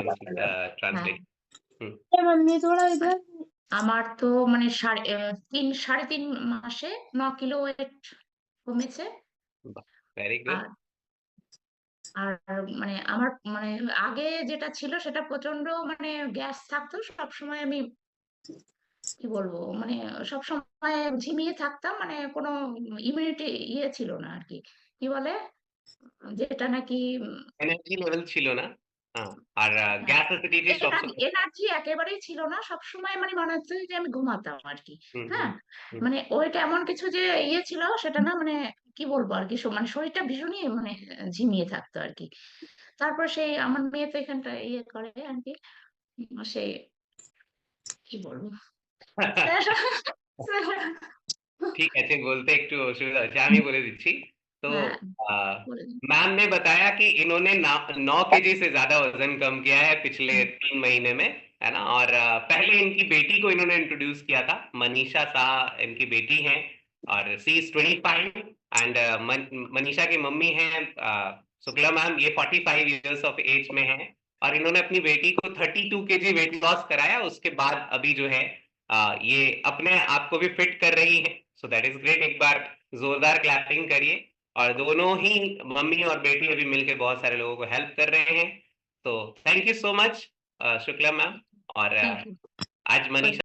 হ্যাঁ। ट्रांसलेशन। हुँ। मम्मी थोड़ा इधर। আমার তো মানে ৩.৫ মাসে ৯ কিলো ওয়েট কমেছে। वाह! Very good. আর আর মানে আমার মানে আগে যেটা ছিল সেটা প্রচন্ড মানে গ্যাস থাকতো। সবসময় আমি কি বলবো? মানে সবসময় ঝিমিয়ে থাকতাম। মানে কোনো ইমিউনিটি ছিল না আরকি। কি বলে? যেটা নাকি এনার্জি লেভেল ছিল না। আর হ্যাঁ, গ্যাস অ্যাসিডিটি সবসময় এনার্জি একেবারেই ছিল না। সবসময় মানে মনে হচ্ছে যে আমি ঘুমাতাম আরকি। হুম, হুম, হ্যাঁ? হুম। মানে ওইটা এমন কিছু যে ছিল সেটা না মানে কি বলবো আরকি মানে শরীরটা ভীষণই মানে ঝিমিয়ে থাকতো আরকি। তারপর সেই আমার মেয়ে তো এখানটা করে আরকি। সেই কি বলবো? ঠিক আছে, বলতে একটু অসুবিধা হচ্ছে। আমি বলে দিচ্ছি। তো হ্যাঁ, আ বলে দিন। मैम ने बताया कि इन्होंने ना 9 केजी से ज़्यादा वज़न कम किया है पिछले হুম, 3 महीने में, है ना? और पहले इनकी बेटी को इन्होंने इंट्रोड्यूस किया था। मनीषा शाह इनकी बेटी हैं और शी इज़ 25 एंड मनीषा की मम्मी हैं शुक्ला मैम, ये 45 इयर्स ऑफ एज में हैं और इन्होंने अपनी बेटी को 32 केजी वेट लॉस कराया। उसके बाद अभी जो है ये अपने आप को भी फिट कर रही हैं। So that is great. एक बार ज़ोरदार क्लैपिंग करिए। और दोनों ही मम्मी और बेटी अभी मिलके बहुत सारे लोगों को हेल्प कर रहे हैं। तो thank you so much Shukla ma'am. और थैंक यू। आज मनीषा